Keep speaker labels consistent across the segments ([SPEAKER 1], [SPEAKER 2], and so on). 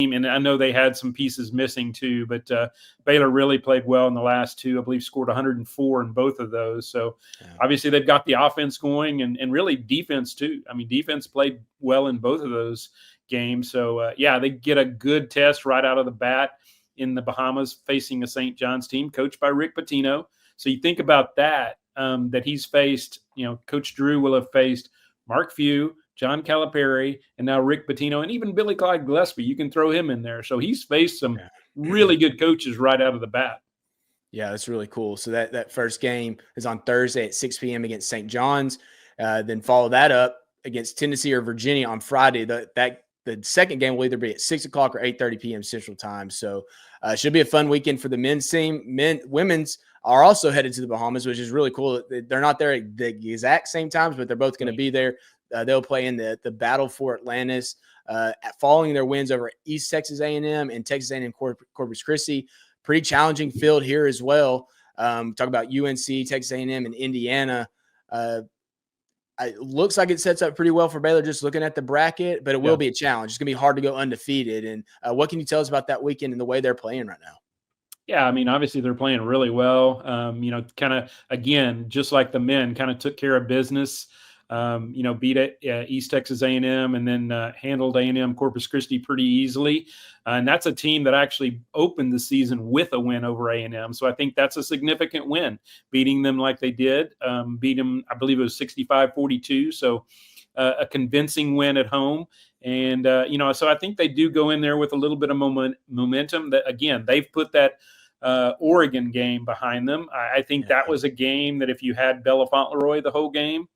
[SPEAKER 1] And I know they had some pieces missing too, but Baylor really played well in the last two. I believe scored 104 in both of those. So obviously they've got the offense going and really defense too. I mean, defense played well in both of those games. So they get a good test right out of the bat in the Bahamas facing a St. John's team coached by Rick Pitino. So you think about that, that he's faced, Coach Drew will have faced Mark Few, John Calipari, and now Rick Pitino, and even Billy Clyde Gillespie. You can throw him in there. So he's faced some really good coaches right out of the bat.
[SPEAKER 2] Yeah, that's really cool. So that first game is on Thursday at 6 p.m. against St. John's. Then follow that up against Tennessee or Virginia on Friday. The second game will either be at 6 o'clock or 8:30 p.m. Central Time. So it should be a fun weekend for the men's team. Women's are also headed to the Bahamas, which is really cool. They're not there at the exact same times, but they're both going to be there. They'll play in the battle for Atlantis, following their wins over East Texas A&M and Texas A&M Corpus Christi. Pretty challenging field here as well. Talk about UNC, Texas A&M, and Indiana. It looks like it sets up pretty well for Baylor just looking at the bracket, but it will be a challenge. It's going to be hard to go undefeated. And what can you tell us about that weekend and the way they're playing right now?
[SPEAKER 1] Yeah, I mean, obviously they're playing really well. Kind of, again, just like the men, kind of took care of business. Beat East Texas A&M and then handled A&M Corpus Christi pretty easily. And that's a team that actually opened the season with a win over A&M. So I think that's a significant win, beating them like they did. Beat them, I believe it was 65-42. So a convincing win at home. And, so I think they do go in there with a little bit of momentum. That, again, they've put that Oregon game behind them. I think that was a game that if you had Bella Fauntleroy the whole game,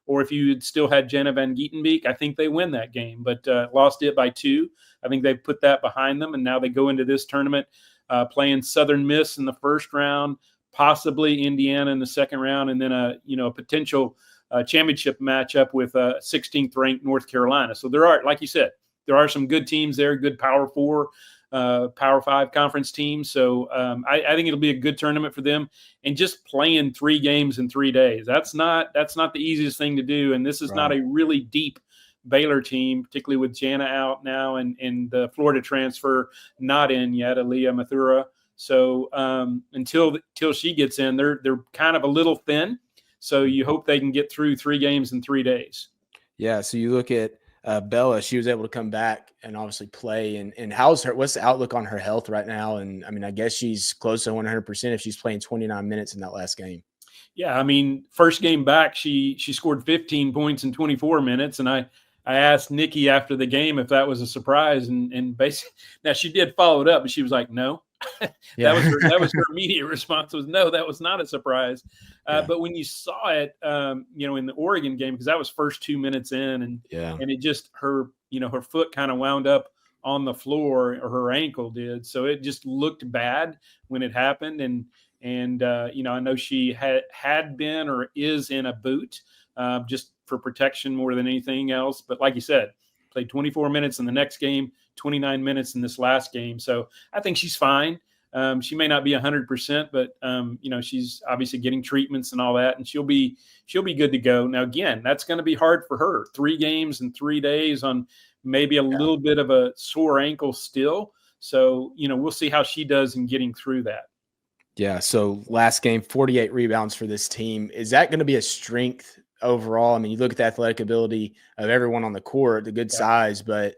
[SPEAKER 1] or if you had still had Jenna Van Gietenbeek, I think they win that game, but lost it by 2. I think they've put that behind them, and now they go into this tournament playing Southern Miss in the first round, possibly Indiana in the second round, and then a potential championship matchup with 16th ranked North Carolina. So there are, like you said, there are some good teams there, good Power 4, Power 5 conference teams. So I think it'll be a good tournament for them. And just playing 3 games in 3 days, that's not the easiest thing to do. And this is not a really deep Baylor team, particularly with Jana out now and the Florida transfer not in yet, Aaliyah Mathura. So until she gets in, they're kind of a little thin. So you hope they can get through 3 games in 3 days.
[SPEAKER 2] Yeah. So you look at Bella, she was able to come back and obviously play. And what's the outlook on her health right now? And I mean, I guess she's close to 100% if she's playing 29 minutes in that last game.
[SPEAKER 1] Yeah. I mean, first game back, she scored 15 points in 24 minutes. And I asked Nikki after the game if that was a surprise. And basically, now she did follow it up, but she was like, no. That was her immediate response was no, that was not a surprise. But when you saw it, in the Oregon game, because that was first 2 minutes in, and it just her foot kind of wound up on the floor, or her ankle did, so it just looked bad when it happened. And I know she had been or is in a boot just for protection more than anything else. But like you said, played 24 minutes in the next game, 29 minutes in this last game. So I think she's fine. She may not be 100%, but she's obviously getting treatments and all that, and she'll be good to go. Now, again, that's going to be hard for her. 3 games in 3 days on maybe a little bit of a sore ankle still. So, we'll see how she does in getting through that.
[SPEAKER 2] Yeah. So last game, 48 rebounds for this team. Is that going to be a strength overall? I mean, you look at the athletic ability of everyone on the court, the good size, but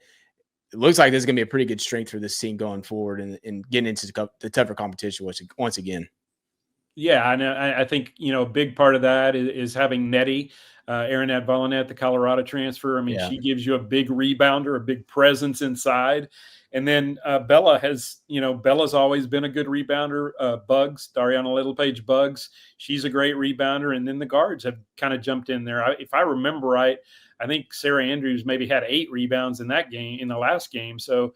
[SPEAKER 2] it looks like this is going to be a pretty good strength for this team going forward and getting into the tougher competition once again.
[SPEAKER 1] Yeah, I think, a big part of that is having Nettie, Erin Advalanet, the Colorado transfer. I mean, she gives you a big rebounder, a big presence inside. And then Bella's always been a good rebounder. Dariana Littlepage Bugs, she's a great rebounder. And then the guards have kind of jumped in there. If I remember right, I think Sarah Andrews maybe had 8 rebounds in that game, in the last game. So,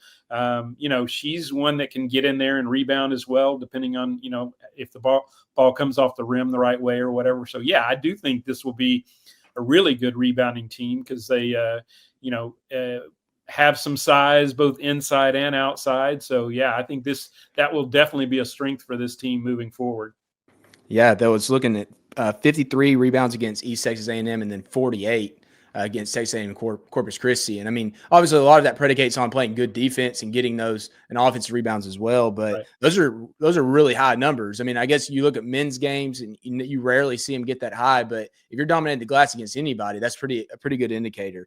[SPEAKER 1] she's one that can get in there and rebound as well, depending on, if the ball comes off the rim the right way or whatever. So, yeah, I do think this will be a really good rebounding team because they, have some size both inside and outside. So, yeah, I think that will definitely be a strength for this team moving forward.
[SPEAKER 2] Yeah, that was looking at 53 rebounds against East Texas A&M and then 48 against Texas A&M Corpus Christi. And I mean, obviously, a lot of that predicates on playing good defense and getting those and offensive rebounds as well. But
[SPEAKER 1] Right.
[SPEAKER 2] those are really high numbers. I mean, I guess you look at men's games and you rarely see them get that high. But if you're dominating the glass against anybody, that's a pretty good indicator.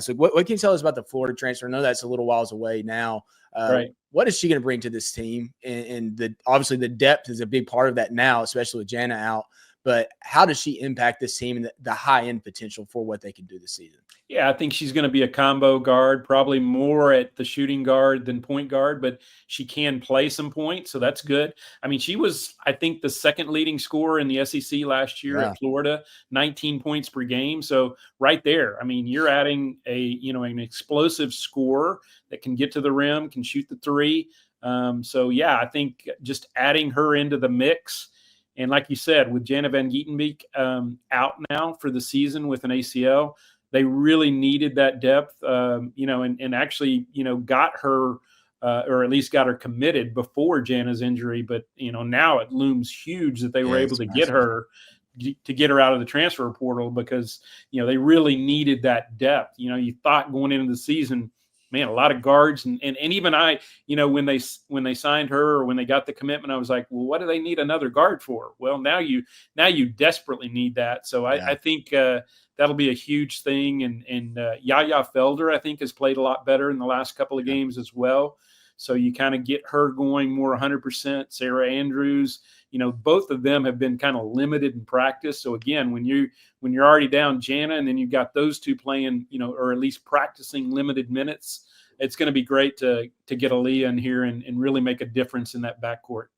[SPEAKER 2] So what can you tell us about the Florida transfer? I know that's a little whiles away now.
[SPEAKER 1] Right.
[SPEAKER 2] What is she going to bring to this team? And obviously the depth is a big part of that now, especially with Jana out. But how does she impact this team and the high end potential for what they can do this season?
[SPEAKER 1] Yeah, I think she's going to be a combo guard, probably more at the shooting guard than point guard, but she can play some points, so that's good. I mean, she was, I think, the second leading scorer in the SEC last year at Florida, 19 points per game. So right there, I mean, you're adding an explosive scorer that can get to the rim, can shoot the three. So yeah, I think just adding her into the mix. And like you said, with Jana Van Gietenbeek out now for the season with an ACL, they really needed that depth, and actually, got her or at least got her committed before Jana's injury. But, now it looms huge that they were able to get her out of the transfer portal because, they really needed that depth. You thought going into the season, man, a lot of guards and even I, when they signed her or when they got the commitment, I was like, well, what do they need another guard for? Well, now you desperately need that. So I think that'll be a huge thing. And Yaya Felder, I think, has played a lot better in the last couple of games as well. So you kind of get her going more 100%. Sarah Andrews, both of them have been kind of limited in practice. So again, when you're already down Jana and then you've got those two playing, or at least practicing limited minutes, it's going to be great to get Aaliyah in here and really make a difference in that backcourt.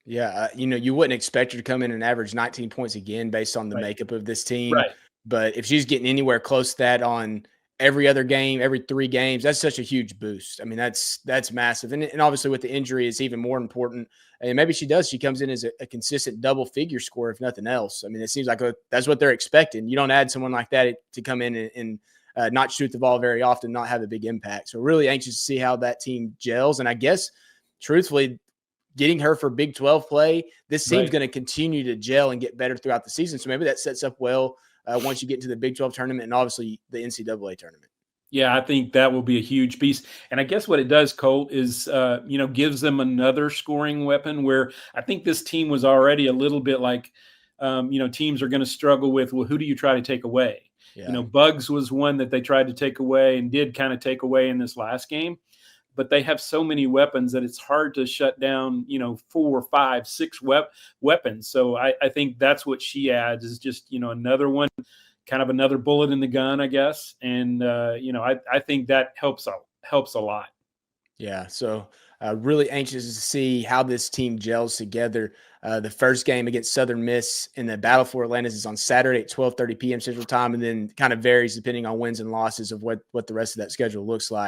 [SPEAKER 2] Yeah, you wouldn't expect her to come in and average 19 points again based on the makeup of this team.
[SPEAKER 1] Right.
[SPEAKER 2] But if she's getting anywhere close to that on every other game, every 3 games, that's such a huge boost. I mean, that's massive. And obviously with the injury, it's even more important. And maybe she comes in as a consistent double-figure scorer, if nothing else. I mean, it seems like that's what they're expecting. You don't add someone like that to come in and not shoot the ball very often, not have a big impact. So really anxious to see how that team gels. And I guess, truthfully, getting her for Big 12 play, this team's going to continue to gel and get better throughout the season. So maybe that sets up well once you get into the Big 12 tournament and obviously the NCAA tournament.
[SPEAKER 1] Yeah, I think that will be a huge piece. And I guess what it does, Colt, is, gives them another scoring weapon where I think this team was already a little bit like, teams are going to struggle with, well, who do you try to take away?
[SPEAKER 2] Yeah.
[SPEAKER 1] Bugs was one that they tried to take away and did kind of take away in this last game. But they have so many weapons that it's hard to shut down, 4, 5, 6 weapons. So I think that's what she adds is just, another one, kind of another bullet in the gun, I guess. And, I think that helps a lot.
[SPEAKER 2] Yeah. So really anxious to see how this team gels together. The first game against Southern Miss in the Battle for Atlantis is on Saturday at 12:30 p.m. Central Time, and then kind of varies depending on wins and losses of what the rest of that schedule looks like.